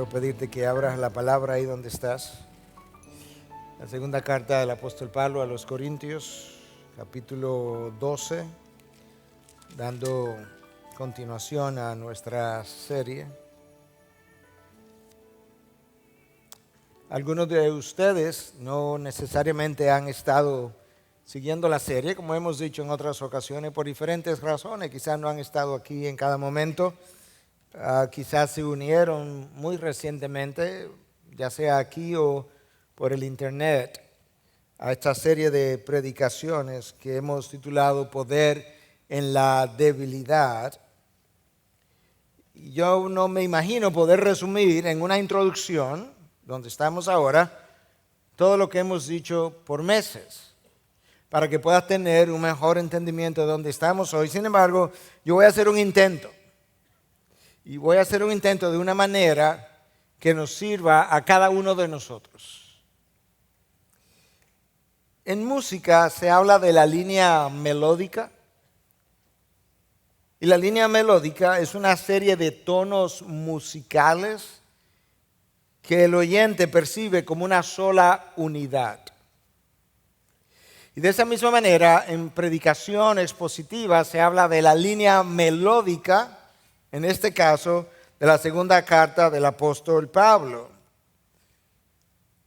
quiero pedirte que abras la palabra ahí donde estás. La segunda carta del apóstol Pablo a los Corintios, capítulo 12, dando continuación a nuestra serie. Algunos de ustedes no necesariamente han estado siguiendo la serie, como hemos dicho en otras ocasiones, por diferentes razones. Quizás no han estado aquí en cada momento. Quizás se unieron muy recientemente, ya sea aquí o por el internet, a esta serie de predicaciones que hemos titulado Poder en la Debilidad. Yo no me imagino poder resumir en una introducción, donde estamos ahora, todo lo que hemos dicho por meses, para que puedas tener un mejor entendimiento de dónde estamos hoy. Sin embargo, yo voy a hacer un intento. Y voy a hacer un intento de una manera que nos sirva a cada uno de nosotros. En música se habla de la línea melódica. Y la línea melódica es una serie de tonos musicales que el oyente percibe como una sola unidad. Y de esa misma manera, en predicación expositiva se habla de la línea melódica, en este caso, de la segunda carta del apóstol Pablo.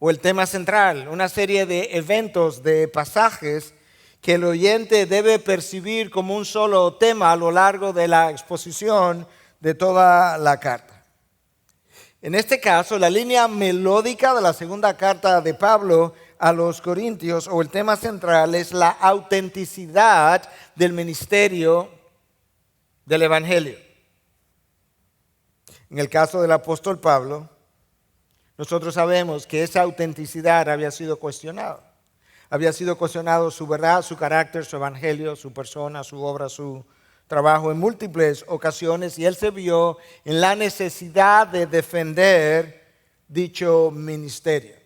O el tema central, una serie de eventos, de pasajes que el oyente debe percibir como un solo tema a lo largo de la exposición de toda la carta. En este caso, la línea melódica de la segunda carta de Pablo a los Corintios, o el tema central, es la autenticidad del ministerio del Evangelio. En el caso del apóstol Pablo, nosotros sabemos que esa autenticidad había sido cuestionada. Había sido cuestionado su verdad, su carácter, su evangelio, su persona, su obra, su trabajo en múltiples ocasiones, y él se vio en la necesidad de defender dicho ministerio.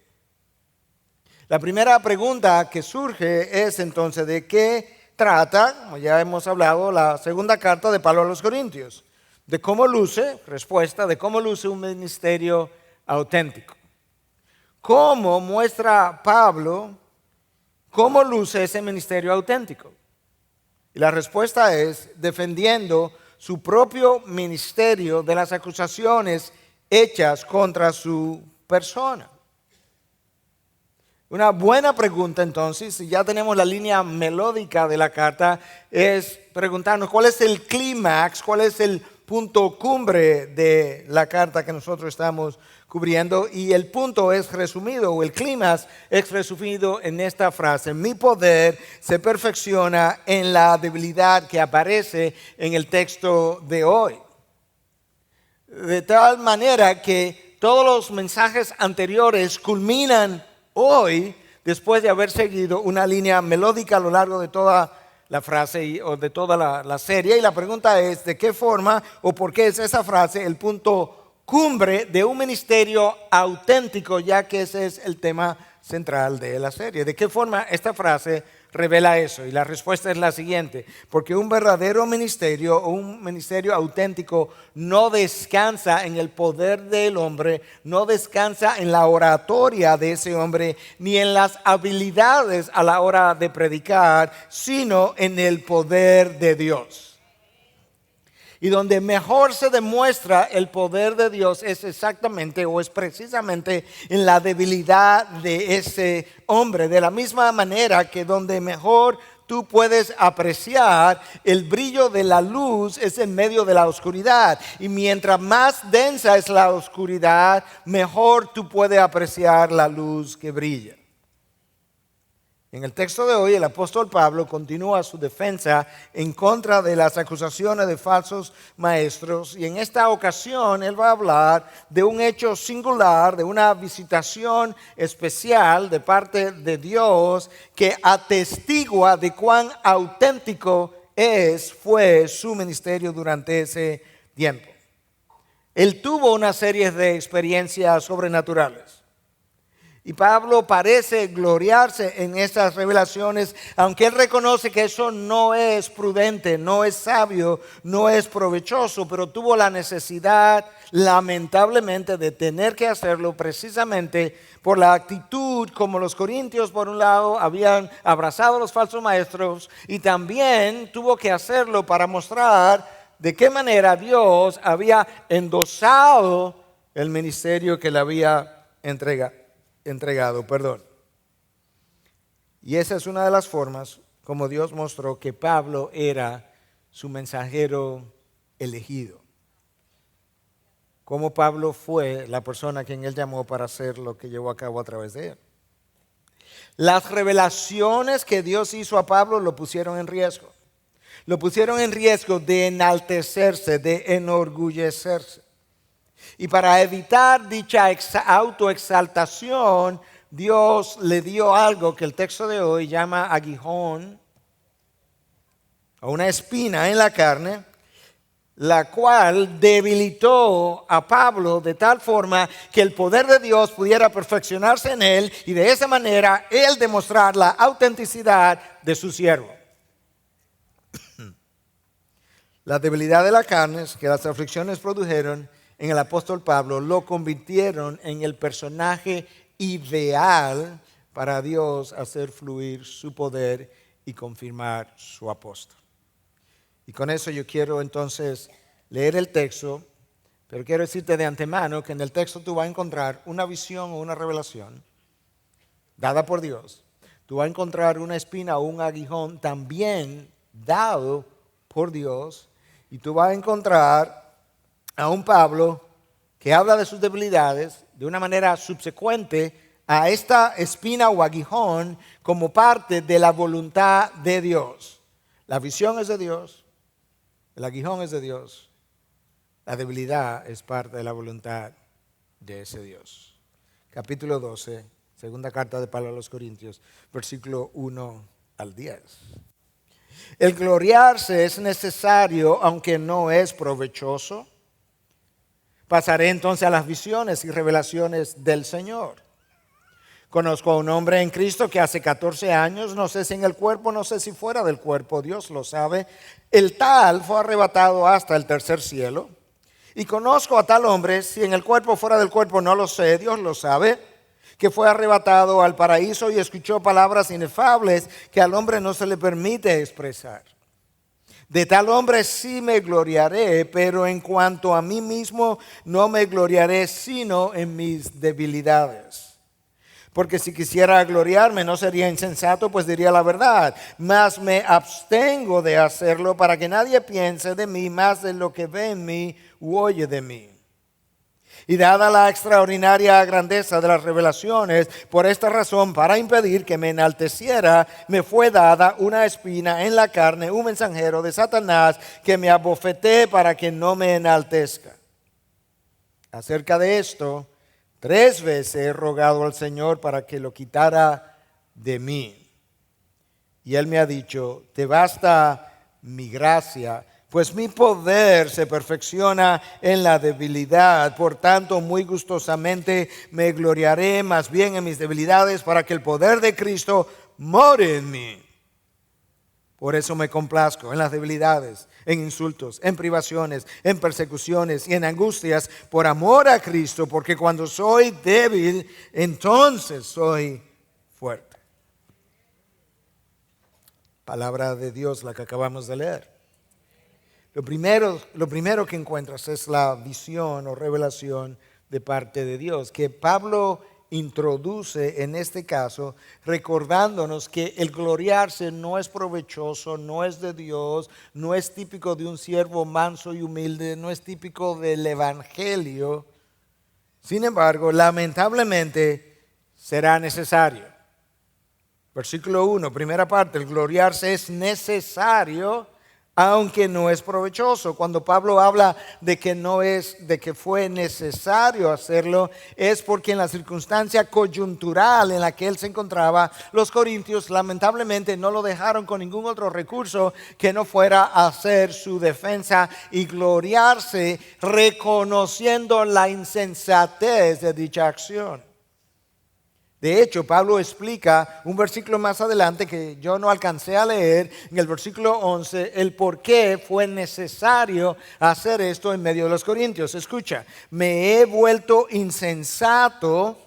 La primera pregunta que surge es entonces de qué trata, como ya hemos hablado, la segunda carta de Pablo a los Corintios. De cómo luce, respuesta, de cómo luce un ministerio auténtico. ¿Cómo muestra Pablo cómo luce ese ministerio auténtico? Y la respuesta es defendiendo su propio ministerio de las acusaciones hechas contra su persona. Una buena pregunta entonces, si ya tenemos la línea melódica de la carta, es preguntarnos cuál es el clímax, cuál es el punto cumbre de la carta que nosotros estamos cubriendo, y el punto es resumido, o el clímax es resumido en esta frase: mi poder se perfecciona en la debilidad, que aparece en el texto de hoy. De tal manera que todos los mensajes anteriores culminan hoy, después de haber seguido una línea melódica a lo largo de toda la frase o de toda la serie. Y la pregunta es, ¿de qué forma o por qué es esa frase el punto cumbre de un ministerio auténtico, ya que ese es el tema central de la serie? ¿De qué forma esta frase revela eso? Y la respuesta es la siguiente: porque un verdadero ministerio o un ministerio auténtico no descansa en el poder del hombre, no descansa en la oratoria de ese hombre, ni en las habilidades a la hora de predicar, sino en el poder de Dios. Y donde mejor se demuestra el poder de Dios es exactamente, o es precisamente, en la debilidad de ese hombre. De la misma manera que donde mejor tú puedes apreciar el brillo de la luz es en medio de la oscuridad. Y mientras más densa es la oscuridad, mejor tú puedes apreciar la luz que brilla. En el texto de hoy, el apóstol Pablo continúa su defensa en contra de las acusaciones de falsos maestros, y en esta ocasión él va a hablar de un hecho singular, de una visitación especial de parte de Dios que atestigua de cuán auténtico fue su ministerio durante ese tiempo. Él tuvo una serie de experiencias sobrenaturales. Y Pablo parece gloriarse en estas revelaciones, aunque él reconoce que eso no es prudente, no es sabio, no es provechoso, pero tuvo la necesidad, lamentablemente, de tener que hacerlo precisamente por la actitud como los corintios, por un lado, habían abrazado a los falsos maestros, y también tuvo que hacerlo para mostrar de qué manera Dios había endosado el ministerio que le había entregado. Y esa es una de las formas como Dios mostró que Pablo era su mensajero elegido. Como Pablo fue la persona a quien él llamó para hacer lo que llevó a cabo a través de él. Las revelaciones que Dios hizo a Pablo lo pusieron en riesgo. Lo pusieron en riesgo de enaltecerse, de enorgullecerse. Y para evitar dicha autoexaltación, Dios le dio algo que el texto de hoy llama aguijón, o una espina en la carne, la cual debilitó a Pablo de tal forma que el poder de Dios pudiera perfeccionarse en él y de esa manera él demostrar la autenticidad de su siervo. La debilidad de la carne que las aflicciones produjeron en el apóstol Pablo lo convirtieron en el personaje ideal para Dios hacer fluir su poder y confirmar su apóstol. Y con eso yo quiero entonces leer el texto, pero quiero decirte de antemano que en el texto tú vas a encontrar una visión o una revelación dada por Dios. Tú vas a encontrar una espina o un aguijón también dado por Dios. Y tú vas a encontrar a un Pablo que habla de sus debilidades de una manera subsecuente a esta espina o aguijón como parte de la voluntad de Dios. La visión es de Dios, el aguijón es de Dios, la debilidad es parte de la voluntad de ese Dios. Capítulo 12, segunda carta de Pablo a los Corintios, versículo 1 al 10. El gloriarse es necesario, aunque no es provechoso. Pasaré entonces a las visiones y revelaciones del Señor. Conozco a un hombre en Cristo que hace 14 años, no sé si en el cuerpo, no sé si fuera del cuerpo, Dios lo sabe. El tal fue arrebatado hasta el tercer cielo. Y conozco a tal hombre, si en el cuerpo o fuera del cuerpo, no lo sé, Dios lo sabe, que fue arrebatado al paraíso y escuchó palabras inefables que al hombre no se le permite expresar. De tal hombre sí me gloriaré, pero en cuanto a mí mismo no me gloriaré sino en mis debilidades. Porque si quisiera gloriarme no sería insensato, pues diría la verdad. Mas me abstengo de hacerlo para que nadie piense de mí más de lo que ve en mí u oye de mí. Y dada la extraordinaria grandeza de las revelaciones, por esta razón, para impedir que me enalteciera, me fue dada una espina en la carne, un mensajero de Satanás que me abofeté para que no me enaltezca. Acerca de esto, 3 veces he rogado al Señor para que lo quitara de mí. Y Él me ha dicho, te basta mi gracia, pues mi poder se perfecciona en la debilidad. Por tanto, muy gustosamente me gloriaré más bien en mis debilidades para que el poder de Cristo more en mí. Por eso me complazco en las debilidades, en insultos, en privaciones, en persecuciones y en angustias por amor a Cristo, porque cuando soy débil, entonces soy fuerte. Palabra de Dios, la que acabamos de leer. Lo primero que encuentras es la visión o revelación de parte de Dios, que Pablo introduce en este caso, recordándonos que el gloriarse no es provechoso, no es de Dios, no es típico de un siervo manso y humilde, no es típico del evangelio. Sin embargo, lamentablemente será necesario. Versículo 1, primera parte, el gloriarse es necesario, aunque no es provechoso. Cuando Pablo habla de que fue necesario hacerlo, es porque en la circunstancia coyuntural en la que él se encontraba, los corintios lamentablemente no lo dejaron con ningún otro recurso que no fuera a hacer su defensa y gloriarse reconociendo la insensatez de dicha acción. De hecho, Pablo explica un versículo más adelante que yo no alcancé a leer, en el versículo 11, el por qué fue necesario hacer esto en medio de los corintios. Escucha, me he vuelto insensato,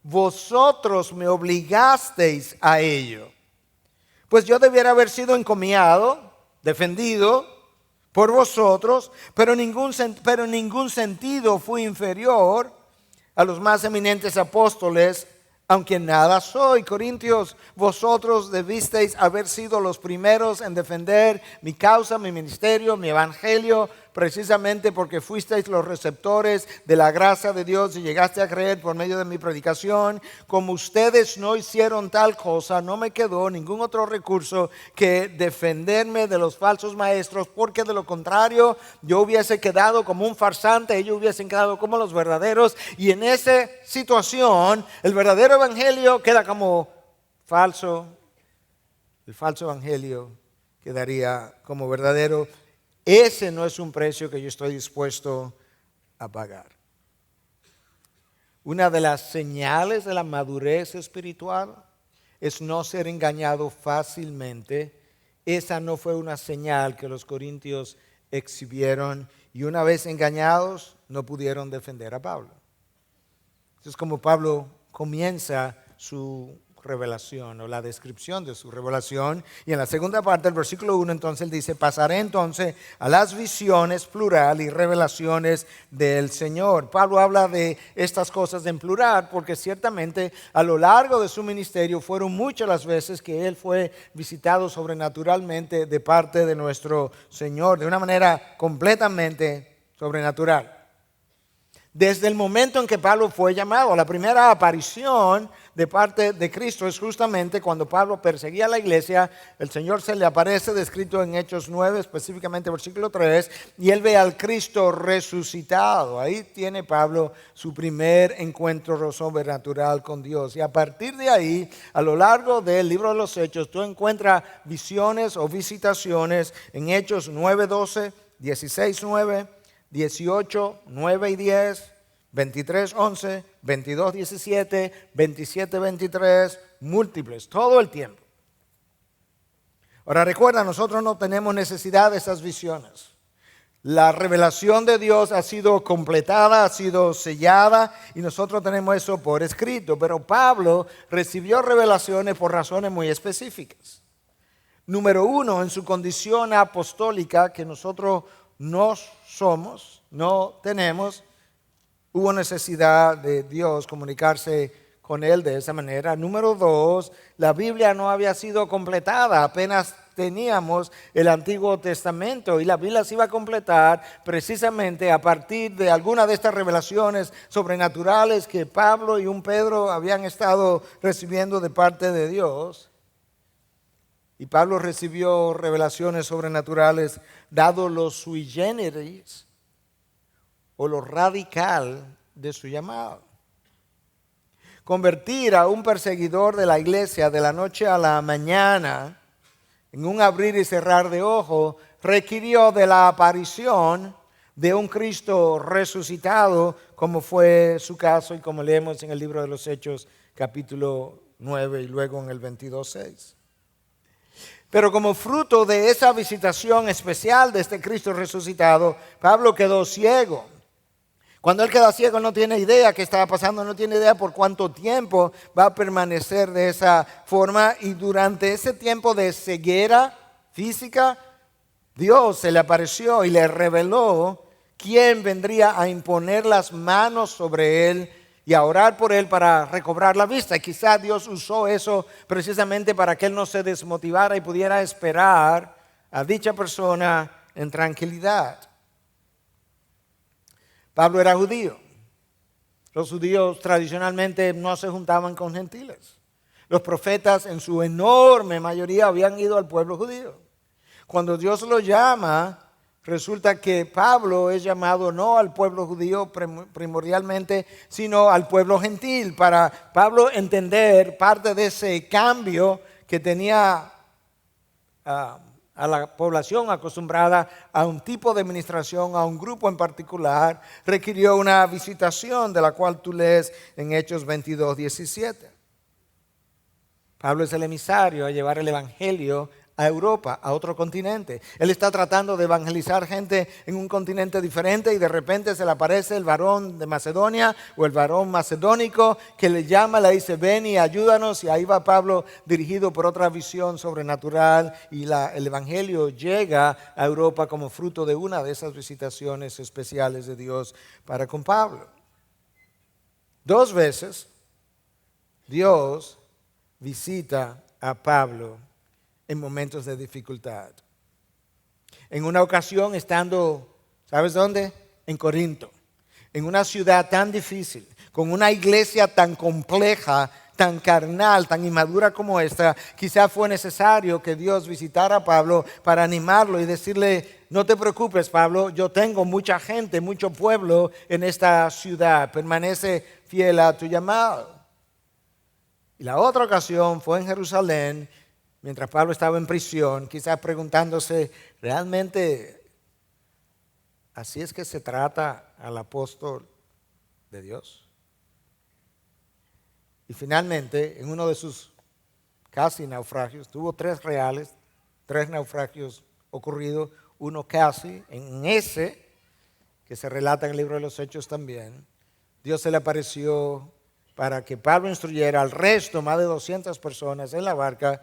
vosotros me obligasteis a ello. Pues yo debiera haber sido encomiado, defendido por vosotros, pero en ningún sentido fui inferior a los más eminentes apóstoles, aunque nada soy. Corintios, vosotros debisteis haber sido los primeros en defender mi causa, mi ministerio, mi evangelio, precisamente porque fuisteis los receptores de la gracia de Dios y llegaste a creer por medio de mi predicación. Como ustedes no hicieron tal cosa, no me quedó ningún otro recurso que defenderme de los falsos maestros, porque de lo contrario yo hubiese quedado como un farsante, ellos hubiesen quedado como los verdaderos, y en esa situación el verdadero evangelio queda como falso, el falso evangelio quedaría como verdadero. Ese no es un precio que yo estoy dispuesto a pagar. Una de las señales de la madurez espiritual es no ser engañado fácilmente. Esa no fue una señal que los corintios exhibieron, y una vez engañados no pudieron defender a Pablo. Es como Pablo comienza su revelación o la descripción de su revelación, y en la segunda parte del versículo 1 entonces él dice: pasaré entonces a las visiones, plural, y revelaciones del Señor. Pablo habla de estas cosas en plural porque ciertamente a lo largo de su ministerio fueron muchas las veces que él fue visitado sobrenaturalmente de parte de nuestro Señor, de una manera completamente sobrenatural. Desde el momento en que Pablo fue llamado, la primera aparición de parte de Cristo es justamente cuando Pablo perseguía a la iglesia. El Señor se le aparece, descrito en Hechos 9, específicamente versículo 3, y él ve al Cristo resucitado. Ahí tiene Pablo su primer encuentro sobrenatural con Dios. Y a partir de ahí, a lo largo del libro de los Hechos, tú encuentras visiones o visitaciones en Hechos 9:12, 16:9, 18, 9 y 10, 23, 11, 22, 17, 27, 23, múltiples, todo el tiempo. Ahora recuerda, nosotros no tenemos necesidad de esas visiones. La revelación de Dios ha sido completada, ha sido sellada, y nosotros tenemos eso por escrito. Pero Pablo recibió revelaciones por razones muy específicas. Número uno, en su condición apostólica, que nosotros no somos, no tenemos, hubo necesidad de Dios comunicarse con él de esa manera. Número dos, la Biblia no había sido completada, apenas teníamos el Antiguo Testamento, y la Biblia se iba a completar precisamente a partir de alguna de estas revelaciones sobrenaturales que Pablo y un Pedro habían estado recibiendo de parte de Dios. Y Pablo recibió revelaciones sobrenaturales dado lo sui generis o lo radical de su llamado. Convertir a un perseguidor de la iglesia de la noche a la mañana en un abrir y cerrar de ojos requirió de la aparición de un Cristo resucitado, como fue su caso y como leemos en el libro de los Hechos capítulo 9 y luego en el 22:6. Pero como fruto de esa visitación especial de este Cristo resucitado, Pablo quedó ciego. Cuando él queda ciego, no tiene idea qué estaba pasando, no tiene idea por cuánto tiempo va a permanecer de esa forma. Y durante ese tiempo de ceguera física, Dios se le apareció y le reveló quién vendría a imponer las manos sobre él y a orar por él para recobrar la vista. Y quizá Dios usó eso precisamente para que él no se desmotivara y pudiera esperar a dicha persona en tranquilidad. Pablo era judío. Los judíos tradicionalmente no se juntaban con gentiles. Los profetas en su enorme mayoría habían ido al pueblo judío. Cuando Dios lo llama, resulta que Pablo es llamado no al pueblo judío primordialmente, sino al pueblo gentil, para Pablo entender parte de ese cambio que tenía a la población acostumbrada a un tipo de administración, a un grupo en particular. Requirió una visitación de la cual tú lees en Hechos 22:17. Pablo es el emisario a llevar el evangelio a Europa, a otro continente. Él está tratando de evangelizar gente en un continente diferente y de repente se le aparece el varón de Macedonia o el varón macedónico que le llama, le dice, ven y ayúdanos. Y ahí va Pablo dirigido por otra visión sobrenatural y el evangelio llega a Europa como fruto de una de esas visitaciones especiales de Dios para con Pablo. 2 veces Dios visita a Pablo en momentos de dificultad. En una ocasión estando, ¿sabes dónde? En Corinto, en una ciudad tan difícil, con una iglesia tan compleja, tan carnal, tan inmadura como esta, quizás fue necesario que Dios visitara a Pablo para animarlo y decirle, no te preocupes, Pablo, yo tengo mucha gente, mucho pueblo en esta ciudad, permanece fiel a tu llamado. Y la otra ocasión fue en Jerusalén, mientras Pablo estaba en prisión, quizás preguntándose, ¿realmente así es que se trata al apóstol de Dios? Y finalmente, en uno de sus casi naufragios, tuvo 3 reales, 3 naufragios ocurridos, uno casi, en ese, que se relata en el libro de los Hechos también, Dios se le apareció para que Pablo instruyera al resto, más de 200 personas en la barca,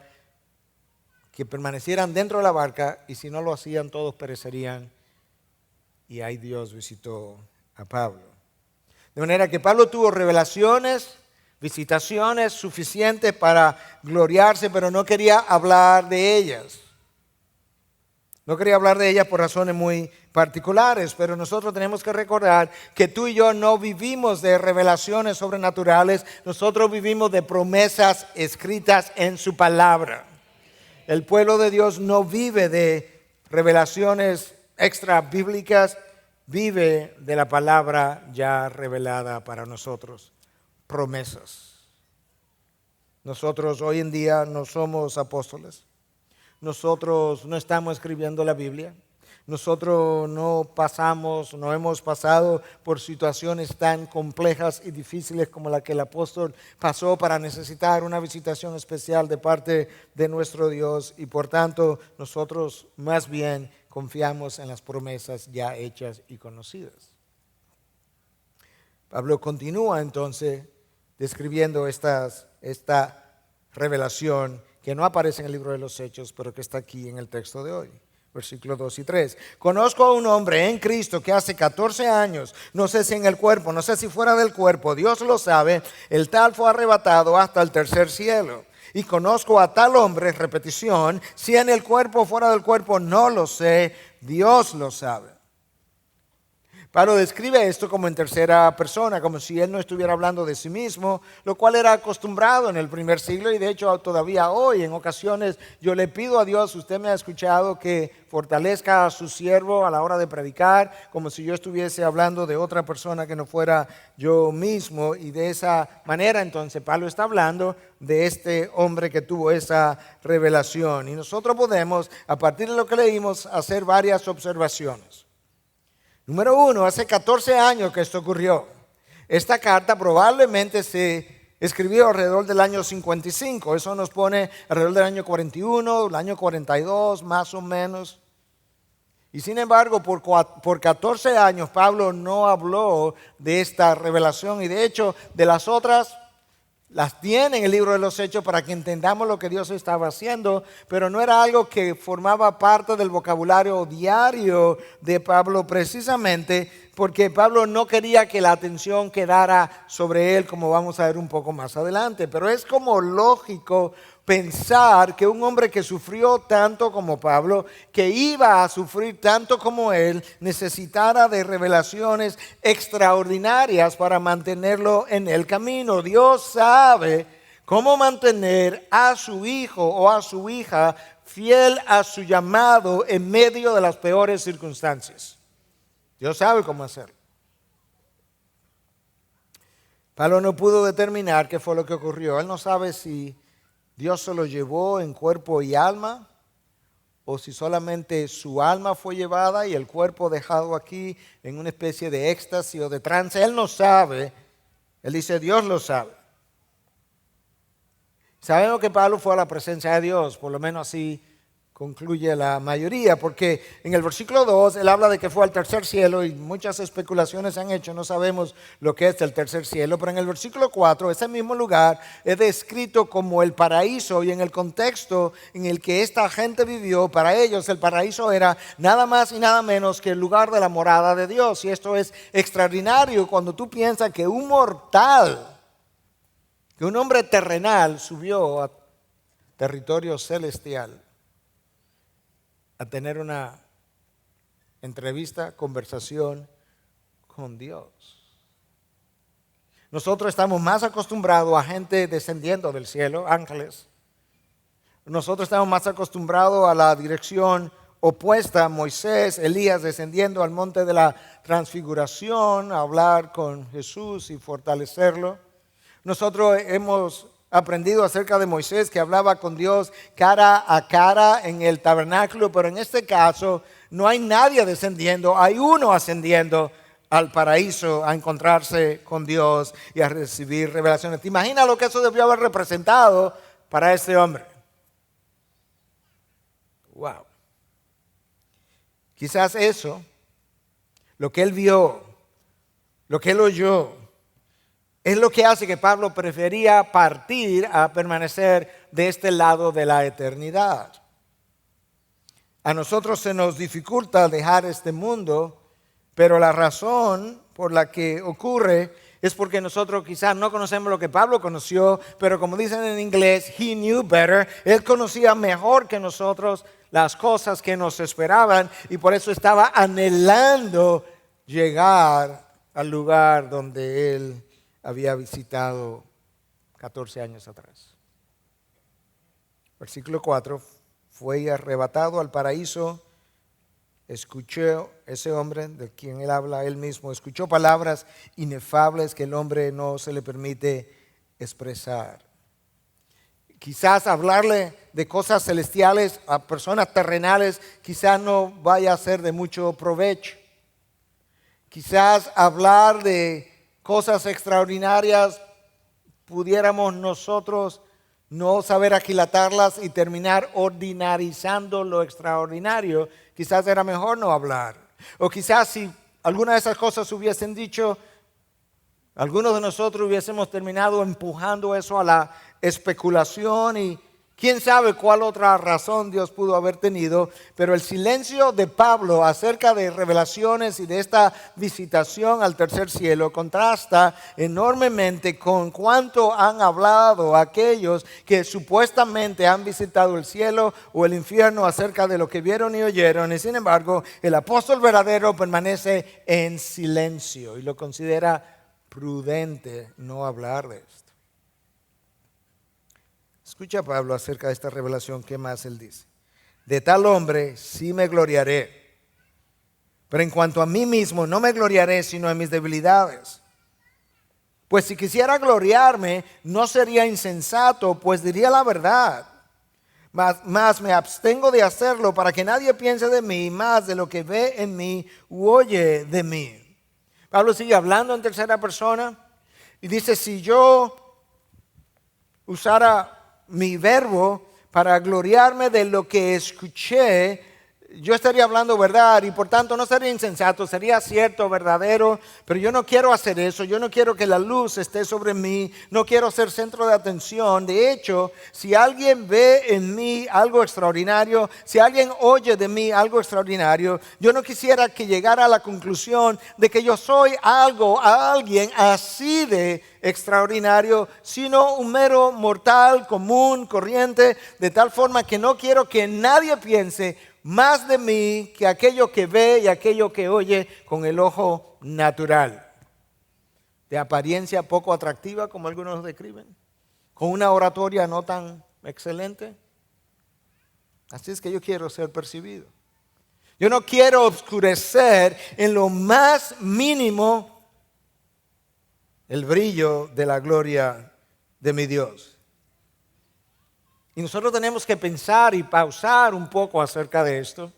que permanecieran dentro de la barca y si no lo hacían todos perecerían. Y ahí Dios visitó a Pablo. De manera que Pablo tuvo revelaciones, visitaciones suficientes para gloriarse, pero no quería hablar de ellas. No quería hablar de ellas por razones muy particulares, pero nosotros tenemos que recordar que tú y yo no vivimos de revelaciones sobrenaturales, nosotros vivimos de promesas escritas en su palabra. El pueblo de Dios no vive de revelaciones extra bíblicas, vive de la palabra ya revelada para nosotros, promesas. Nosotros hoy en día no somos apóstoles, nosotros no estamos escribiendo la Biblia, nosotros no hemos pasado por situaciones tan complejas y difíciles como la que el apóstol pasó para necesitar una visitación especial de parte de nuestro Dios y por tanto nosotros más bien confiamos en las promesas ya hechas y conocidas. Pablo continúa entonces describiendo esta revelación que no aparece en el libro de los Hechos, pero que está aquí en el texto de hoy. Versículos 2 y 3. Conozco a un hombre en Cristo que hace 14 años, no sé si en el cuerpo, no sé si fuera del cuerpo, Dios lo sabe, el tal fue arrebatado hasta el tercer cielo. Y conozco a tal hombre, repetición, si en el cuerpo o fuera del cuerpo, no lo sé, Dios lo sabe. Pablo describe esto como en tercera persona, como si él no estuviera hablando de sí mismo, lo cual era acostumbrado en el primer siglo y de hecho todavía hoy en ocasiones yo le pido a Dios, usted me ha escuchado, que fortalezca a su siervo a la hora de predicar, como si yo estuviese hablando de otra persona que no fuera yo mismo y de esa manera entonces Pablo está hablando de este hombre que tuvo esa revelación y nosotros podemos a partir de lo que leímos hacer varias observaciones. Número 1, hace 14 años que esto ocurrió. Esta carta probablemente se escribió alrededor del año 55. Eso nos pone alrededor del año 41, el año 42 más o menos. Y sin embargo, por 14 años Pablo no habló de esta revelación. Y de hecho, de las otras, las tiene en el libro de los Hechos para que entendamos lo que Dios estaba haciendo, pero no era algo que formaba parte del vocabulario diario de Pablo precisamente porque Pablo no quería que la atención quedara sobre él, como vamos a ver un poco más adelante. Pero es como lógico pensar que un hombre que sufrió tanto como Pablo, que iba a sufrir tanto como él, necesitara de revelaciones extraordinarias para mantenerlo en el camino. Dios sabe cómo mantener a su hijo o a su hija fiel a su llamado en medio de las peores circunstancias. Dios sabe cómo hacerlo. Pablo no pudo determinar qué fue lo que ocurrió. Él no sabe si Dios se lo llevó en cuerpo y alma, o si solamente su alma fue llevada y el cuerpo dejado aquí en una especie de éxtasis o de trance. Él no sabe. Él dice, Dios lo sabe. Sabemos que Pablo fue a la presencia de Dios, por lo menos así concluye la mayoría, porque en el versículo 2 él habla de que fue al tercer cielo y muchas especulaciones se han hecho, no sabemos lo que es el tercer cielo, pero en el versículo 4 ese mismo lugar es descrito como el paraíso, y en el contexto en el que esta gente vivió, para ellos el paraíso era nada más y nada menos que el lugar de la morada de Dios. Y esto es extraordinario cuando tú piensas que un mortal, que un hombre terrenal subió a territorio celestial a tener una entrevista, conversación con Dios. Nosotros estamos más acostumbrados a gente descendiendo del cielo, ángeles. Nosotros estamos más acostumbrados a la dirección opuesta, Moisés, Elías descendiendo al monte de la transfiguración, a hablar con Jesús y fortalecerlo. Nosotros hemos aprendido acerca de Moisés, que hablaba con Dios cara a cara en el tabernáculo, pero en este caso no hay nadie descendiendo, hay uno ascendiendo al paraíso a encontrarse con Dios y a recibir revelaciones. ¿Te imaginas lo que eso debió haber representado para este hombre? Wow. Quizás eso, lo que él vio, lo que él oyó, es lo que hace que Pablo prefería partir a permanecer de este lado de la eternidad. A nosotros se nos dificulta dejar este mundo, pero la razón por la que ocurre es porque nosotros quizás no conocemos lo que Pablo conoció, pero como dicen en inglés, he knew better. Él conocía mejor que nosotros las cosas que nos esperaban y por eso estaba anhelando llegar al lugar donde él había visitado 14 años atrás. Versículo 4, fue arrebatado al paraíso, escuchó ese hombre de quien él habla él mismo, escuchó palabras inefables que el hombre no se le permite expresar. Quizás hablarle de cosas celestiales a personas terrenales quizás no vaya a ser de mucho provecho. Quizás hablar de cosas extraordinarias, pudiéramos nosotros no saber aquilatarlas y terminar ordinarizando lo extraordinario. Quizás era mejor no hablar. O quizás si alguna de esas cosas hubiesen dicho, algunos de nosotros hubiésemos terminado empujando eso a la especulación y quién sabe cuál otra razón Dios pudo haber tenido, pero el silencio de Pablo acerca de revelaciones y de esta visitación al tercer cielo contrasta enormemente con cuánto han hablado aquellos que supuestamente han visitado el cielo o el infierno acerca de lo que vieron y oyeron, y sin embargo el apóstol verdadero permanece en silencio y lo considera prudente no hablar de esto. Escucha a Pablo acerca de esta revelación, ¿qué más él dice? De tal hombre sí me gloriaré, pero en cuanto a mí mismo no me gloriaré sino en mis debilidades. Pues si quisiera gloriarme no sería insensato, pues diría la verdad. Mas me abstengo de hacerlo para que nadie piense de mí más de lo que ve en mí u oye de mí. Pablo sigue hablando en tercera persona y dice, si yo usara mi verbo para gloriarme de lo que escuché, yo estaría hablando verdad y por tanto no sería insensato, sería cierto, verdadero, pero yo no quiero hacer eso, yo no quiero que la luz esté sobre mí, no quiero ser centro de atención. De hecho, si alguien ve en mí algo extraordinario, si alguien oye de mí algo extraordinario, yo no quisiera que llegara a la conclusión de que yo soy alguien así de extraordinario, sino un mero mortal, común, corriente, de tal forma que no quiero que nadie piense más de mí que aquello que ve y aquello que oye con el ojo natural. De apariencia poco atractiva, como algunos describen, con una oratoria no tan excelente. Así es que yo quiero ser percibido. Yo no quiero oscurecer en lo más mínimo el brillo de la gloria de mi Dios. Y nosotros tenemos que pensar y pausar un poco acerca de esto,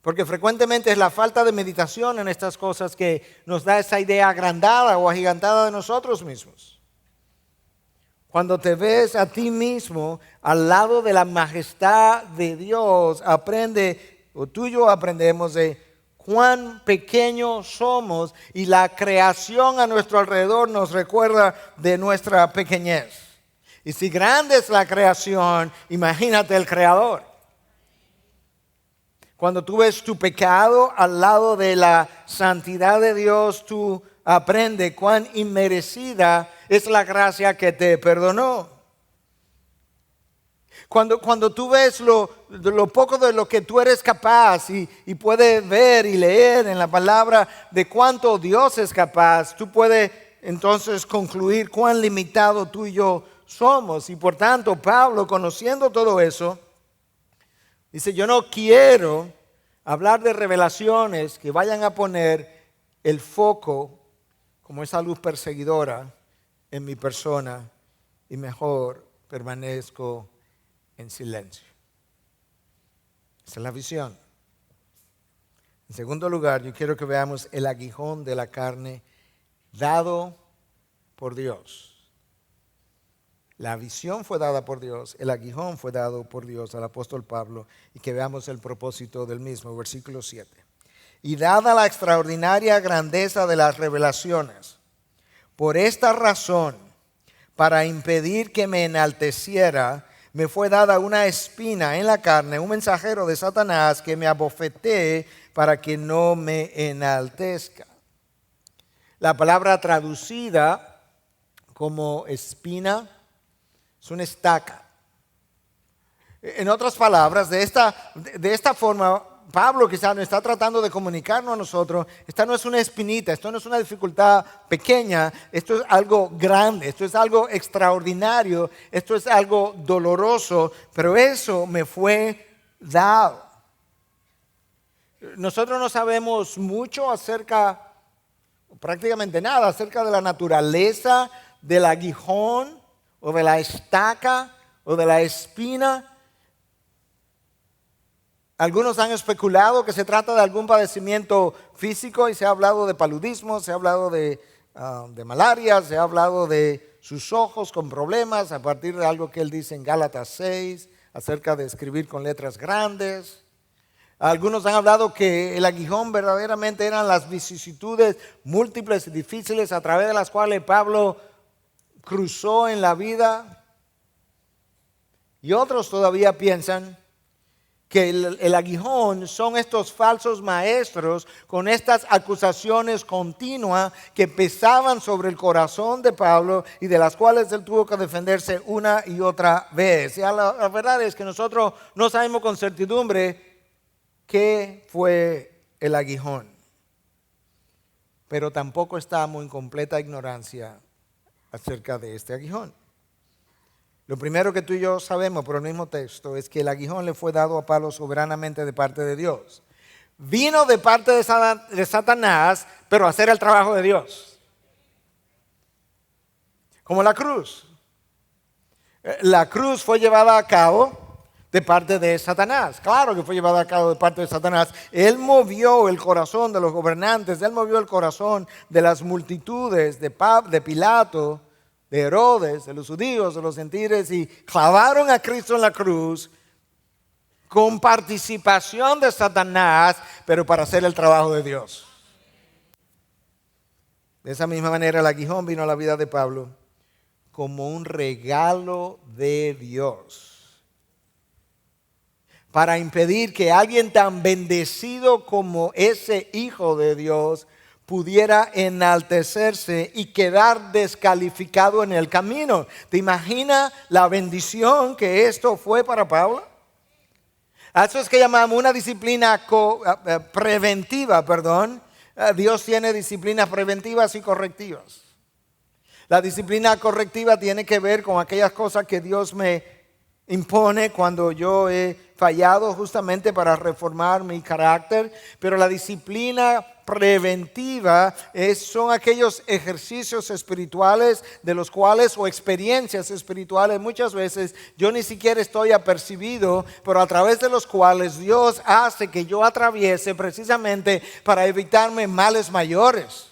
porque frecuentemente es la falta de meditación en estas cosas que nos da esa idea agrandada o agigantada de nosotros mismos. Cuando te ves a ti mismo al lado de la majestad de Dios, tú y yo aprendemos de cuán pequeños somos y la creación a nuestro alrededor nos recuerda de nuestra pequeñez. Y si grande es la creación, imagínate el Creador. Cuando tú ves tu pecado al lado de la santidad de Dios, tú aprendes cuán inmerecida es la gracia que te perdonó. Cuando tú ves lo poco de lo que tú eres capaz y puedes ver y leer en la palabra de cuánto Dios es capaz, tú puedes entonces concluir cuán limitado tú y yo somos. Y por tanto, Pablo, conociendo todo eso, dice, yo no quiero hablar de revelaciones que vayan a poner el foco como esa luz perseguidora en mi persona y mejor permanezco en silencio. Esa es la visión. En segundo lugar, yo quiero que veamos el aguijón de la carne dado por Dios. La visión fue dada por Dios, el aguijón fue dado por Dios al apóstol Pablo, y que veamos el propósito del mismo, versículo 7. Y dada la extraordinaria grandeza de las revelaciones, por esta razón, para impedir que me enalteciera, me fue dada una espina en la carne, un mensajero de Satanás que me abofetee para que no me enaltezca. La palabra traducida como espina es una estaca. En otras palabras, de esta forma, Pablo quizás nos está tratando de comunicarnos a nosotros. Esta no es una espinita, esto no es una dificultad pequeña, esto es algo grande, esto es algo extraordinario, esto es algo doloroso, pero eso me fue dado. Nosotros no sabemos mucho prácticamente nada, acerca de la naturaleza del aguijón o de la estaca o de la espina. Algunos han especulado que se trata de algún padecimiento físico y se ha hablado de paludismo, se ha hablado de malaria, se ha hablado de sus ojos con problemas a partir de algo que él dice en Gálatas 6 acerca de escribir con letras grandes. Algunos han hablado que el aguijón verdaderamente eran las vicisitudes múltiples y difíciles a través de las cuales Pablo cruzó en la vida. Y otros todavía piensan que el aguijón son estos falsos maestros con estas acusaciones continuas que pesaban sobre el corazón de Pablo y de las cuales él tuvo que defenderse una y otra vez. Y la verdad es que nosotros no sabemos con certidumbre qué fue el aguijón, pero tampoco estamos en completa ignorancia acerca de este aguijón. Lo primero que tú y yo sabemos por el mismo texto es que el aguijón le fue dado a Pablo soberanamente de parte de Dios. Vino de parte de Satanás, pero a hacer el trabajo de Dios. Como la cruz. La cruz fue llevada a cabo de parte de Satanás. Claro que fue llevada a cabo de parte de Satanás. Él movió el corazón de los gobernantes, él movió el corazón de las multitudes, de Pilato, de Herodes, de los judíos, de los gentiles, y clavaron a Cristo en la cruz con participación de Satanás, pero para hacer el trabajo de Dios. De esa misma manera el aguijón vino a la vida de Pablo como un regalo de Dios, para impedir que alguien tan bendecido como ese hijo de Dios pudiera enaltecerse y quedar descalificado en el camino. ¿Te imaginas la bendición que esto fue para Pablo? Eso es que llamamos una disciplina preventiva, Dios tiene disciplinas preventivas y correctivas. La disciplina correctiva tiene que ver con aquellas cosas que Dios me impone cuando yo he fallado justamente para reformar mi carácter, pero la disciplina preventiva son aquellos ejercicios espirituales de los cuales, o experiencias espirituales, muchas veces yo ni siquiera estoy apercibido, pero a través de los cuales Dios hace que yo atraviese precisamente para evitarme males mayores.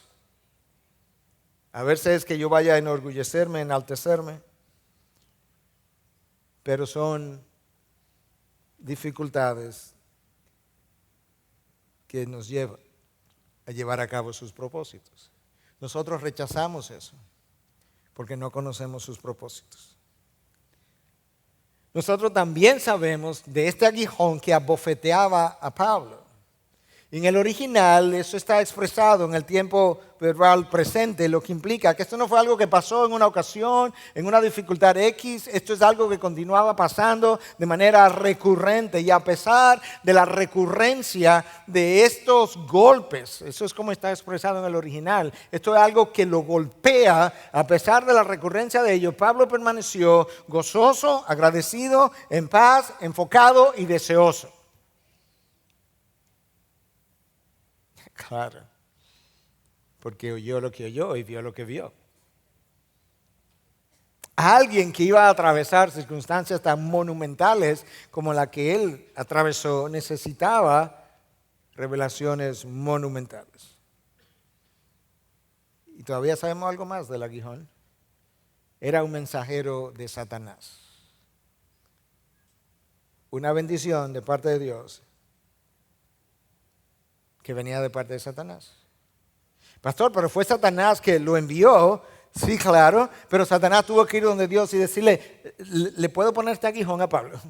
A veces es que yo vaya a enorgullecerme, enaltecerme. pero son dificultades que nos llevan a llevar a cabo sus propósitos. Nosotros rechazamos eso porque no conocemos sus propósitos. Nosotros también sabemos de este aguijón que abofeteaba a Pablo. En el original eso está expresado en el tiempo verbal presente, lo que implica que esto no fue algo que pasó en una ocasión, en una dificultad X, esto es algo que continuaba pasando de manera recurrente, y a pesar de la recurrencia de estos golpes, eso es como está expresado en el original, esto es algo que lo golpea, a pesar de la recurrencia de ello, Pablo permaneció gozoso, agradecido, en paz, enfocado y deseoso. Claro, porque oyó lo que oyó y vio lo que vio. Alguien que iba a atravesar circunstancias tan monumentales como la que él atravesó necesitaba revelaciones monumentales. Y todavía sabemos algo más del aguijón. Era un mensajero de Satanás. Una bendición de parte de Dios que venía de parte de Satanás. Pastor, pero fue Satanás que lo envió. Sí, claro, pero Satanás tuvo que ir donde Dios y decirle, ¿le puedo poner este aguijón a Pablo?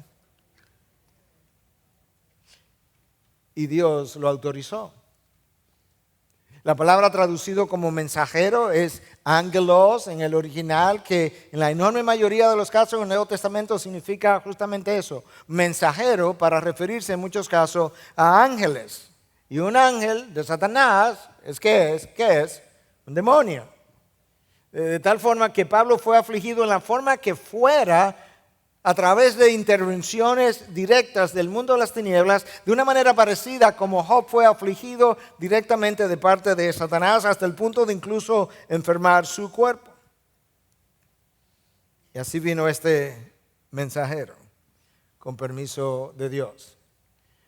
Y Dios lo autorizó. La palabra traducido como mensajero es angelos en el original, que en la enorme mayoría de los casos en el Nuevo Testamento significa justamente eso, mensajero, para referirse en muchos casos a ángeles. Y un ángel de Satanás ¿qué es? Un demonio. De tal forma que Pablo fue afligido en la forma que fuera a través de intervenciones directas del mundo de las tinieblas, de una manera parecida como Job fue afligido directamente de parte de Satanás hasta el punto de incluso enfermar su cuerpo. Y así vino este mensajero, con permiso de Dios.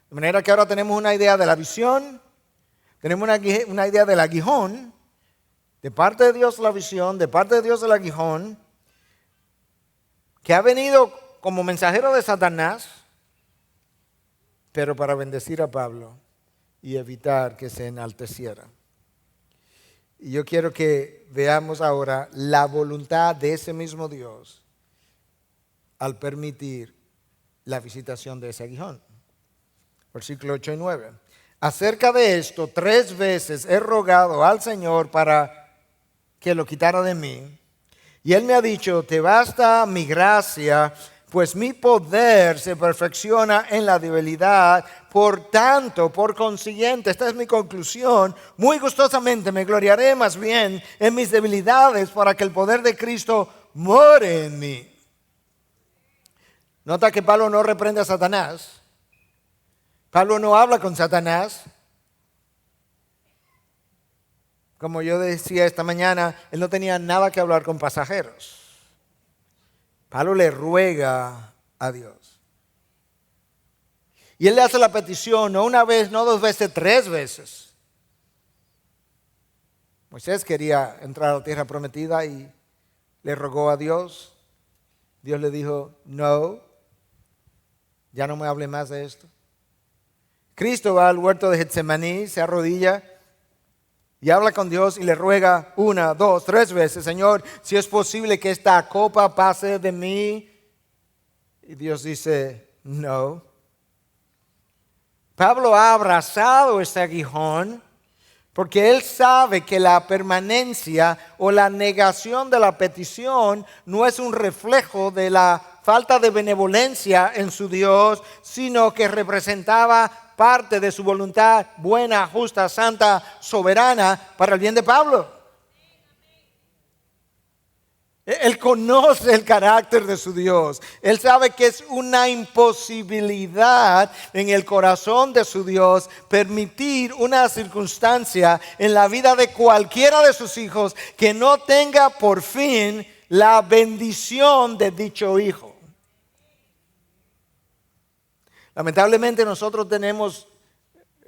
De manera que ahora tenemos una idea de la visión, tenemos una idea del aguijón, de parte de Dios la visión, de parte de Dios el aguijón, que ha venido como mensajero de Satanás, pero para bendecir a Pablo y evitar que se enalteciera. Y yo quiero que veamos ahora la voluntad de ese mismo Dios al permitir la visitación de ese aguijón. Versículo 8 y 9. Acerca de esto, 3 veces he rogado al Señor para que lo quitara de mí. Y Él me ha dicho, te basta mi gracia, pues mi poder se perfecciona en la debilidad. Por tanto, por consiguiente, esta es mi conclusión, muy gustosamente me gloriaré más bien en mis debilidades para que el poder de Cristo more en mí. Nota que Pablo no reprende a Satanás. Pablo no habla con Satanás. Como yo decía esta mañana, él no tenía nada que hablar con pasajeros. Pablo le ruega a Dios. Y él le hace la petición, no una vez, no 2 veces, 3 veces. Moisés quería entrar a la tierra prometida y le rogó a Dios. Dios le dijo, no, ya no me hable más de esto. Cristo va al huerto de Getsemaní, se arrodilla y habla con Dios y le ruega 1, 2, 3 veces, Señor, si es posible que esta copa pase de mí. Y Dios dice, no. Pablo ha abrazado este aguijón porque él sabe que la permanencia o la negación de la petición no es un reflejo de la falta de benevolencia en su Dios, sino que representaba parte de su voluntad buena, justa, santa, soberana para el bien de Pablo. Él conoce el carácter de su Dios. Él sabe que es una imposibilidad en el corazón de su Dios permitir una circunstancia en la vida de cualquiera de sus hijos que no tenga por fin la bendición de dicho hijo. Lamentablemente nosotros tenemos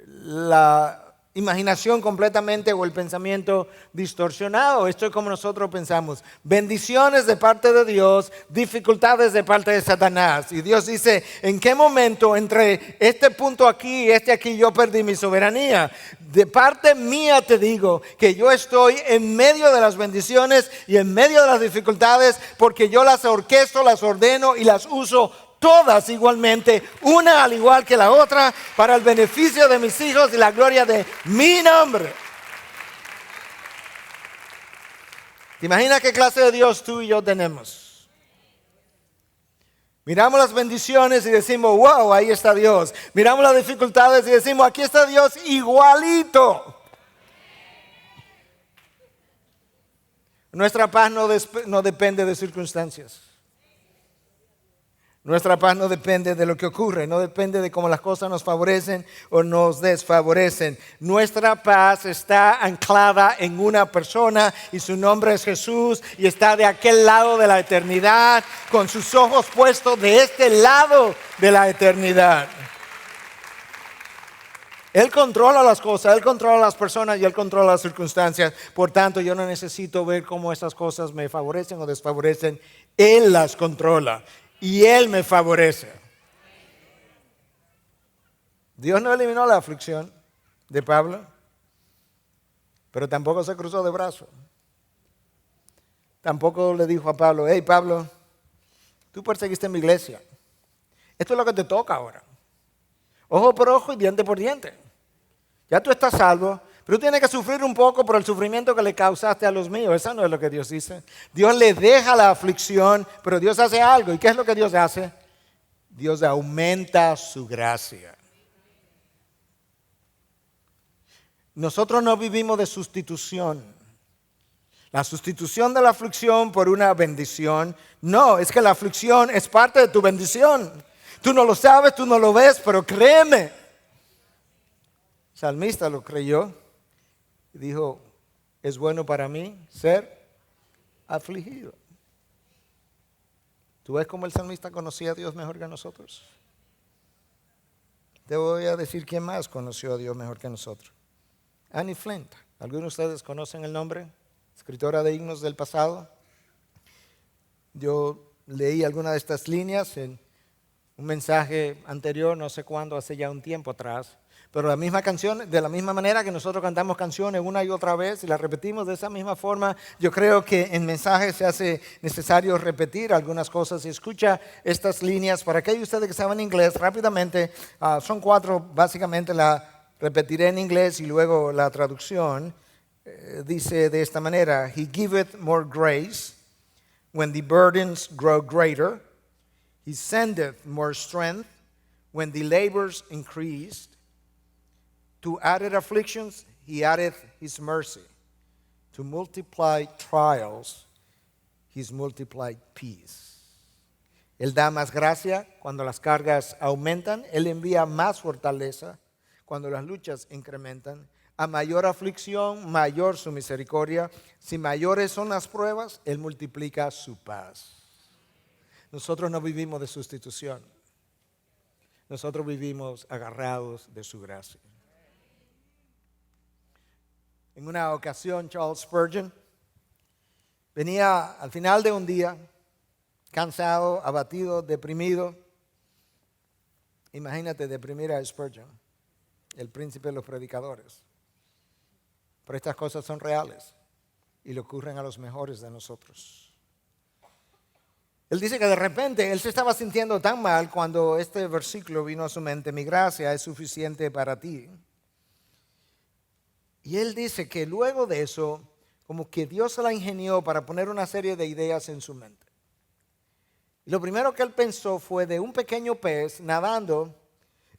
la imaginación completamente o el pensamiento distorsionado. Esto es como nosotros pensamos. Bendiciones de parte de Dios, dificultades de parte de Satanás. Y Dios dice, ¿en qué momento entre este punto aquí y este aquí yo perdí mi soberanía? De parte mía te digo que yo estoy en medio de las bendiciones y en medio de las dificultades porque yo las orquesto, las ordeno y las uso todas igualmente, una al igual que la otra, para el beneficio de mis hijos y la gloria de mi nombre. ¿Te imaginas qué clase de Dios tú y yo tenemos? Miramos las bendiciones y decimos, wow, ahí está Dios. Miramos las dificultades y decimos, aquí está Dios igualito. Nuestra paz no depende de circunstancias. Nuestra paz no depende de lo que ocurre, no depende de cómo las cosas nos favorecen o nos desfavorecen. Nuestra paz está anclada en una persona y su nombre es Jesús y está de aquel lado de la eternidad con sus ojos puestos de este lado de la eternidad. Él controla las cosas, Él controla las personas y Él controla las circunstancias. Por tanto, yo no necesito ver cómo esas cosas me favorecen o desfavorecen. Él las controla. Y Él me favorece. Dios no eliminó la aflicción de Pablo, pero tampoco se cruzó de brazos. Tampoco le dijo a Pablo, hey Pablo, tú perseguiste mi iglesia. Esto es lo que te toca ahora. Ojo por ojo y diente por diente. Ya tú estás salvo, pero tú tienes que sufrir un poco por el sufrimiento que le causaste a los míos. Eso no es lo que Dios dice. Dios le deja la aflicción, pero Dios hace algo. ¿Y qué es lo que Dios hace? Dios aumenta su gracia. Nosotros no vivimos de sustitución. La sustitución de la aflicción por una bendición. No, es que la aflicción es parte de tu bendición. Tú no lo sabes, tú no lo ves, pero créeme. El salmista lo creyó. Y dijo, es bueno para mí ser afligido. ¿Tú ves cómo el salmista conocía a Dios mejor que nosotros? Te voy a decir quién más conoció a Dios mejor que nosotros. Annie Flint. ¿Algunos de ustedes conocen el nombre? Escritora de himnos del pasado. Yo leí algunas de estas líneas en un mensaje anterior, no sé cuándo, hace ya un tiempo atrás. Pero la misma canción, de la misma manera que nosotros cantamos canciones una y otra vez y las repetimos de esa misma forma, yo creo que en mensajes se hace necesario repetir algunas cosas. Y escucha estas líneas para aquellos de ustedes que saben inglés rápidamente. Son 4, básicamente la repetiré en inglés y luego la traducción. Dice de esta manera, He giveth more grace when the burdens grow greater. He sendeth more strength when the labors increase. To added afflictions, He addeth His mercy. To multiply trials, His multiplied peace. Él da más gracia cuando las cargas aumentan. Él envía más fortaleza cuando las luchas incrementan. A mayor aflicción, mayor su misericordia. Si mayores son las pruebas, Él multiplica su paz. Nosotros no vivimos de sustitución. Nosotros vivimos agarrados de su gracia. En una ocasión, Charles Spurgeon venía al final de un día, cansado, abatido, deprimido. Imagínate deprimir a Spurgeon, el príncipe de los predicadores. Pero estas cosas son reales y le ocurren a los mejores de nosotros. Él dice que de repente él se estaba sintiendo tan mal cuando este versículo vino a su mente: mi gracia es suficiente para ti. Y él dice que luego de eso, como que Dios se la ingenió para poner una serie de ideas en su mente. Y lo primero que él pensó fue de un pequeño pez nadando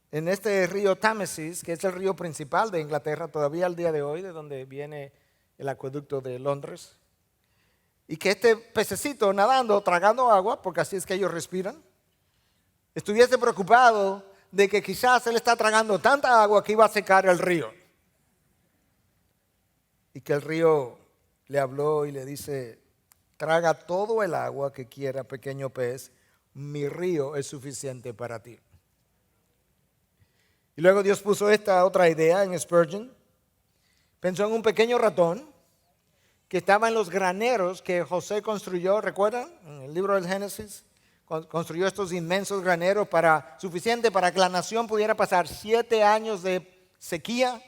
en este río Támesis, que es el río principal de Inglaterra todavía al día de hoy, de donde viene el acueducto de Londres. Y que este pececito nadando, tragando agua, porque así es que ellos respiran, estuviese preocupado de que quizás él está tragando tanta agua que iba a secar el río. Y que el río le habló y le dice: traga todo el agua que quiera, pequeño pez, mi río es suficiente para ti. Y luego Dios puso esta otra idea en Spurgeon. Pensó en un pequeño ratón que estaba en los graneros que José construyó, ¿recuerdan? En el libro del Génesis, construyó estos inmensos graneros suficiente para que la nación pudiera pasar 7 años de sequía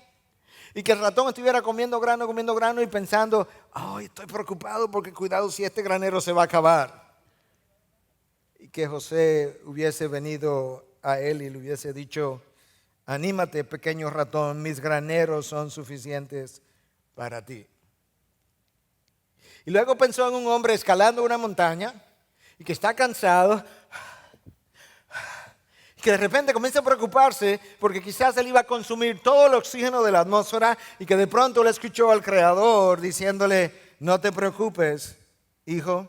y que el ratón estuviera comiendo grano y pensando, ay, estoy preocupado porque cuidado si este granero se va a acabar. Y que José hubiese venido a él y le hubiese dicho, anímate, pequeño ratón, mis graneros son suficientes para ti. Y luego pensó en un hombre escalando una montaña y que está cansado, y que de repente comienza a preocuparse porque quizás él iba a consumir todo el oxígeno de la atmósfera y que de pronto le escuchó al Creador diciéndole, no te preocupes, hijo.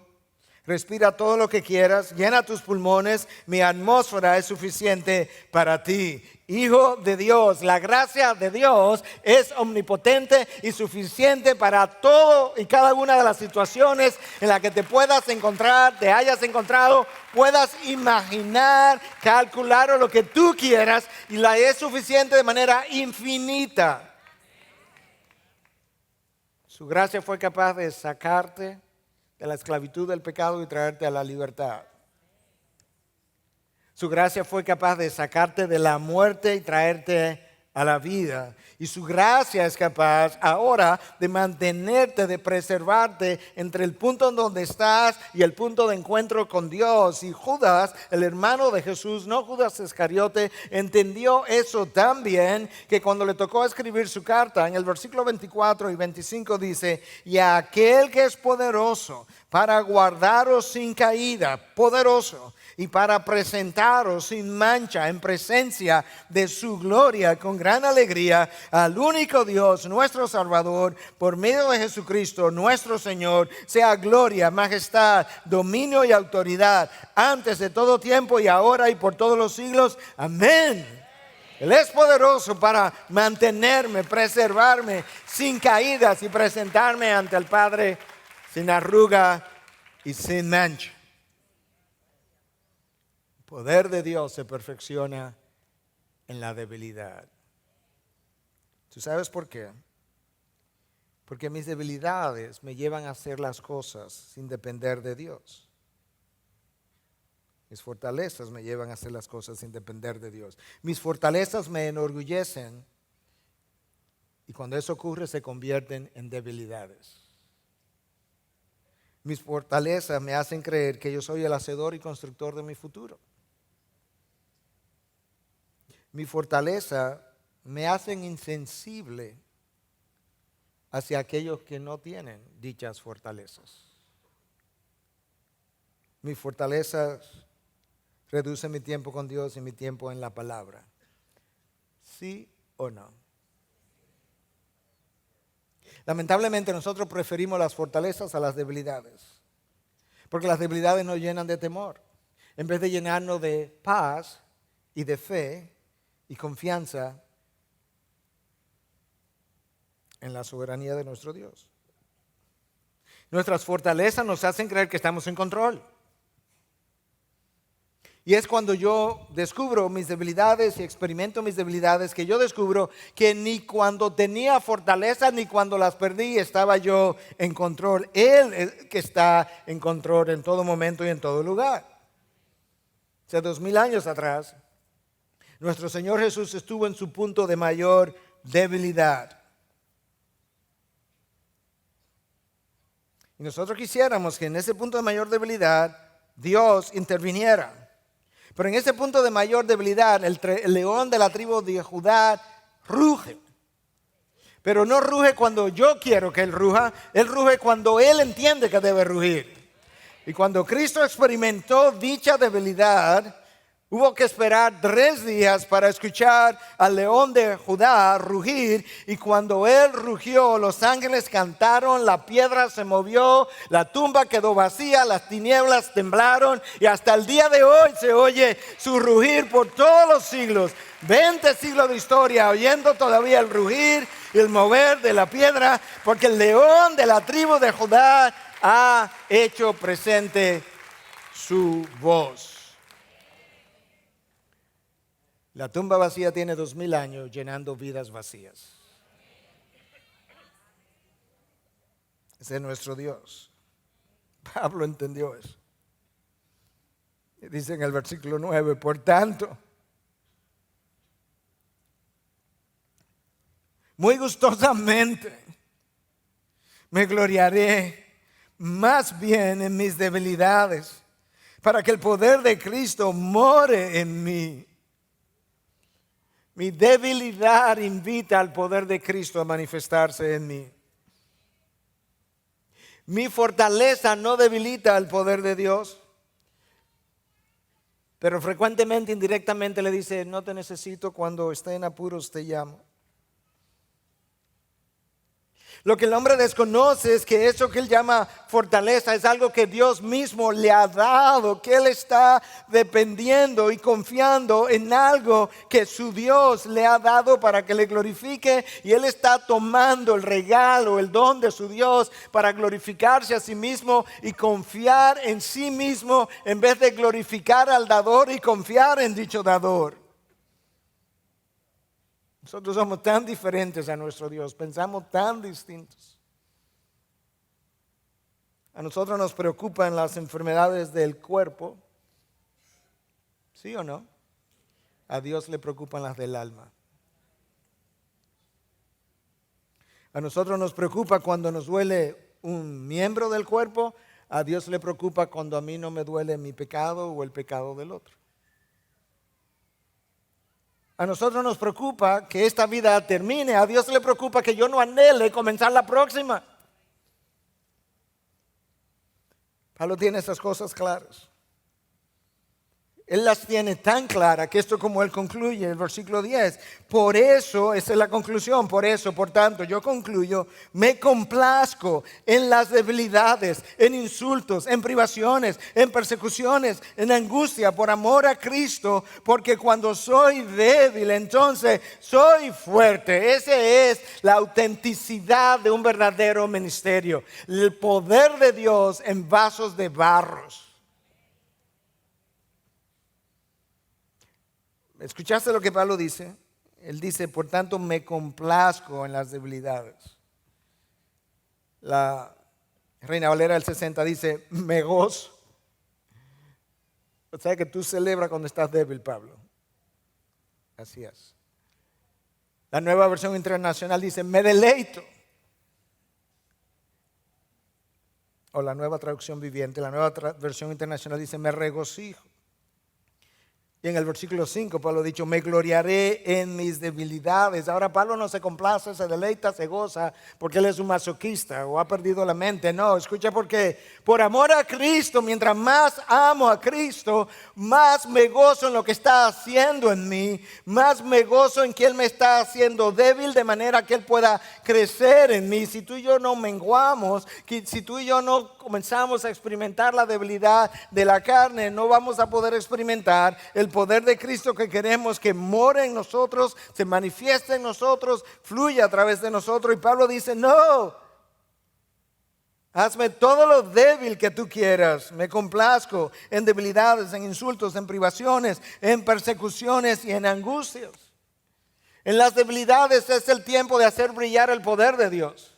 Respira todo lo que quieras, llena tus pulmones, mi atmósfera es suficiente para ti. Hijo de Dios, la gracia de Dios es omnipotente y suficiente para todo y cada una de las situaciones en las que te puedas encontrar, te hayas encontrado, puedas imaginar, calcular o lo que tú quieras y la es suficiente de manera infinita. Su gracia fue capaz de sacarte de la esclavitud del pecado y traerte a la libertad. Su gracia fue capaz de sacarte de la muerte y traerte a la vida. Y su gracia es capaz ahora de mantenerte, de preservarte entre el punto en donde estás y el punto de encuentro con Dios. Y Judas, el hermano de Jesús, no Judas Iscariote, entendió eso tan bien que cuando le tocó escribir su carta, en el versículo 24 y 25 dice, y a aquel que es poderoso para guardaros sin caída, poderoso, y para presentaros sin mancha en presencia de su gloria con gran alegría al único Dios, nuestro Salvador, por medio de Jesucristo, nuestro Señor, sea gloria, majestad, dominio y autoridad, antes de todo tiempo y ahora y por todos los siglos. Amén. Él es poderoso para mantenerme, preservarme sin caídas y presentarme ante el Padre sin arruga y sin mancha. El poder de Dios se perfecciona en la debilidad. ¿Tú sabes por qué? Porque mis debilidades me llevan a hacer las cosas sin depender de Dios. Mis fortalezas me llevan a hacer las cosas sin depender de Dios. Mis fortalezas me enorgullecen y cuando eso ocurre se convierten en debilidades. Mis fortalezas me hacen creer que yo soy el hacedor y constructor de mi futuro. Mi fortaleza me hacen insensible hacia aquellos que no tienen dichas fortalezas. Mis fortalezas reducen mi tiempo con Dios y mi tiempo en la palabra. ¿Sí o no? Lamentablemente nosotros preferimos las fortalezas a las debilidades, porque las debilidades nos llenan de temor, en vez de llenarnos de paz y de fe y confianza en la soberanía de nuestro Dios. Nuestras fortalezas nos hacen creer que estamos en control. Y es cuando yo descubro mis debilidades y experimento mis debilidades que yo descubro que ni cuando tenía fortalezas ni cuando las perdí estaba yo en control. Él es el que está en control en todo momento y en todo lugar. Hace 2000 años atrás, nuestro Señor Jesús estuvo en su punto de mayor debilidad. Y nosotros quisiéramos que en ese punto de mayor debilidad Dios interviniera. Pero en ese punto de mayor debilidad, el león de la tribu de Judá ruge. Pero no ruge cuando yo quiero que él ruge cuando él entiende que debe rugir. Y cuando Cristo experimentó dicha debilidad, hubo que esperar 3 días para escuchar al león de Judá rugir. Y cuando él rugió, los ángeles cantaron, la piedra se movió, la tumba quedó vacía, las tinieblas temblaron. Y hasta el día de hoy se oye su rugir por todos los siglos. 20 siglos de historia oyendo todavía el rugir y el mover de la piedra. Porque el león de la tribu de Judá ha hecho presente su voz. La tumba vacía tiene 2000 años llenando vidas vacías. Ese es nuestro Dios. Pablo entendió eso. Dice en el versículo 9, por tanto, muy gustosamente me gloriaré más bien en mis debilidades, para que el poder de Cristo more en mí. Mi debilidad invita al poder de Cristo a manifestarse en mí. Mi fortaleza no debilita el poder de Dios, pero frecuentemente, indirectamente le dice, no te necesito, cuando esté en apuros te llamo. Lo que el hombre desconoce es que eso que él llama fortaleza es algo que Dios mismo le ha dado, que él está dependiendo y confiando en algo que su Dios le ha dado para que le glorifique, y él está tomando el regalo, el don de su Dios para glorificarse a sí mismo y confiar en sí mismo en vez de glorificar al dador y confiar en dicho dador. Nosotros somos tan diferentes a nuestro Dios, pensamos tan distintos. A nosotros nos preocupan las enfermedades del cuerpo, ¿sí o no? A Dios le preocupan las del alma. A nosotros nos preocupa cuando nos duele un miembro del cuerpo, a Dios le preocupa cuando a mí no me duele mi pecado o el pecado del otro. A nosotros nos preocupa que esta vida termine. A Dios le preocupa que yo no anhele comenzar la próxima. Pablo tiene esas cosas claras. Él las tiene tan claras que esto, como él concluye el versículo 10. Por eso, esa es la conclusión. Por eso, por tanto, yo concluyo, me complazco en las debilidades, en insultos, en privaciones, en persecuciones, en angustia por amor a Cristo, porque cuando soy débil, entonces soy fuerte. Esa es la autenticidad de un verdadero ministerio. El poder de Dios en vasos de barros. ¿Escuchaste lo que Pablo dice? Él dice, por tanto, me complazco en las debilidades. La Reina Valera del 60 dice, me gozo. O sea que tú celebras cuando estás débil, Pablo. Así es. La Nueva Versión Internacional dice, me deleito. O la Nueva Traducción Viviente, la Nueva Versión Internacional dice, me regocijo. Y en el versículo 5 Pablo ha dicho, me gloriaré en mis debilidades. Ahora Pablo no se complace, se deleita, se goza porque él es un masoquista o ha perdido la mente. No, escucha, porque por amor a Cristo, mientras más amo a Cristo, más me gozo en lo que está haciendo en mí, más me gozo en que Él me está haciendo débil de manera que Él pueda crecer en mí. Si tú y yo no menguamos, si tú y yo no comenzamos a experimentar la debilidad de la carne, no vamos a poder experimentar el poder de Cristo que queremos que more en nosotros, se manifieste en nosotros, fluya a través de nosotros. Y Pablo dice, no, hazme todo lo débil que tú quieras. Me complazco en debilidades, en insultos, en privaciones, en persecuciones y en angustias. En las debilidades es el tiempo de hacer brillar el poder de Dios.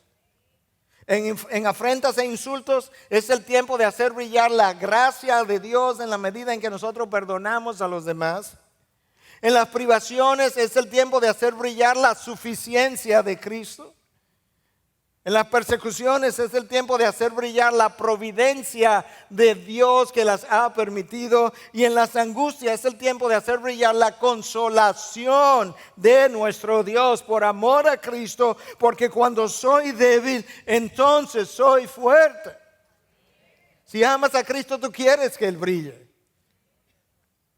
En afrentas e insultos es el tiempo de hacer brillar la gracia de Dios en la medida en que nosotros perdonamos a los demás. En las privaciones es el tiempo de hacer brillar la suficiencia de Cristo. En las persecuciones es el tiempo de hacer brillar la providencia de Dios que las ha permitido. Y en las angustias es el tiempo de hacer brillar la consolación de nuestro Dios por amor a Cristo. Porque cuando soy débil, entonces soy fuerte. Si amas a Cristo, tú quieres que Él brille.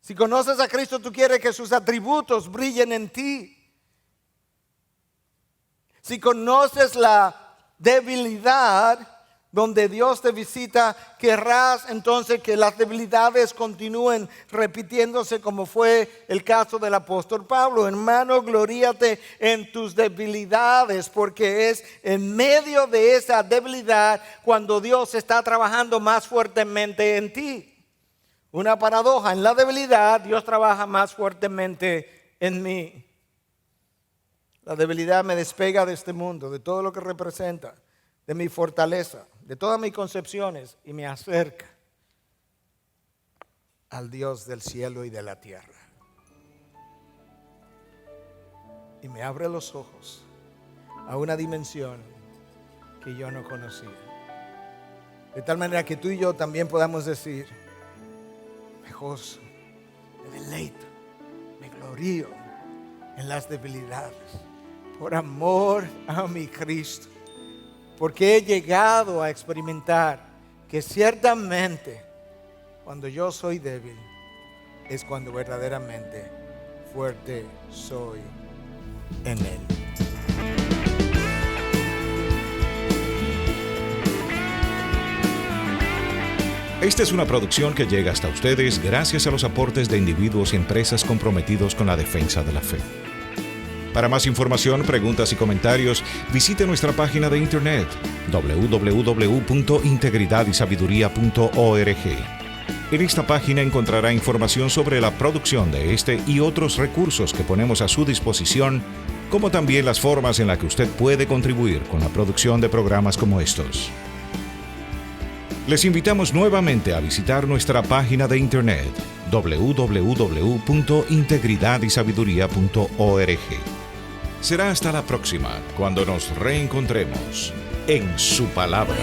Si conoces a Cristo, tú quieres que sus atributos brillen en ti. Si conoces la debilidad donde Dios te visita, querrás entonces que las debilidades continúen repitiéndose, como fue el caso del apóstol Pablo. Hermano, gloríate en tus debilidades, porque es en medio de esa debilidad cuando Dios está trabajando más fuertemente en ti. Una paradoja, en la debilidad Dios trabaja más fuertemente en mí. La debilidad me despega de este mundo, de todo lo que representa, de mi fortaleza, de todas mis concepciones y me acerca al Dios del cielo y de la tierra. Y me abre los ojos a una dimensión que yo no conocía. De tal manera que tú y yo también podamos decir, me gozo, me deleito, me glorío en las debilidades, por amor a mi Cristo, porque he llegado a experimentar que ciertamente cuando yo soy débil es cuando verdaderamente fuerte soy en Él. Esta es una producción que llega hasta ustedes gracias a los aportes de individuos y empresas comprometidos con la defensa de la fe. Para más información, preguntas y comentarios, visite nuestra página de internet www.integridadysabiduría.org. En esta página encontrará información sobre la producción de este y otros recursos que ponemos a su disposición, como también las formas en las que usted puede contribuir con la producción de programas como estos. Les invitamos nuevamente a visitar nuestra página de internet www.integridadysabiduría.org. Será hasta la próxima cuando nos reencontremos en su palabra.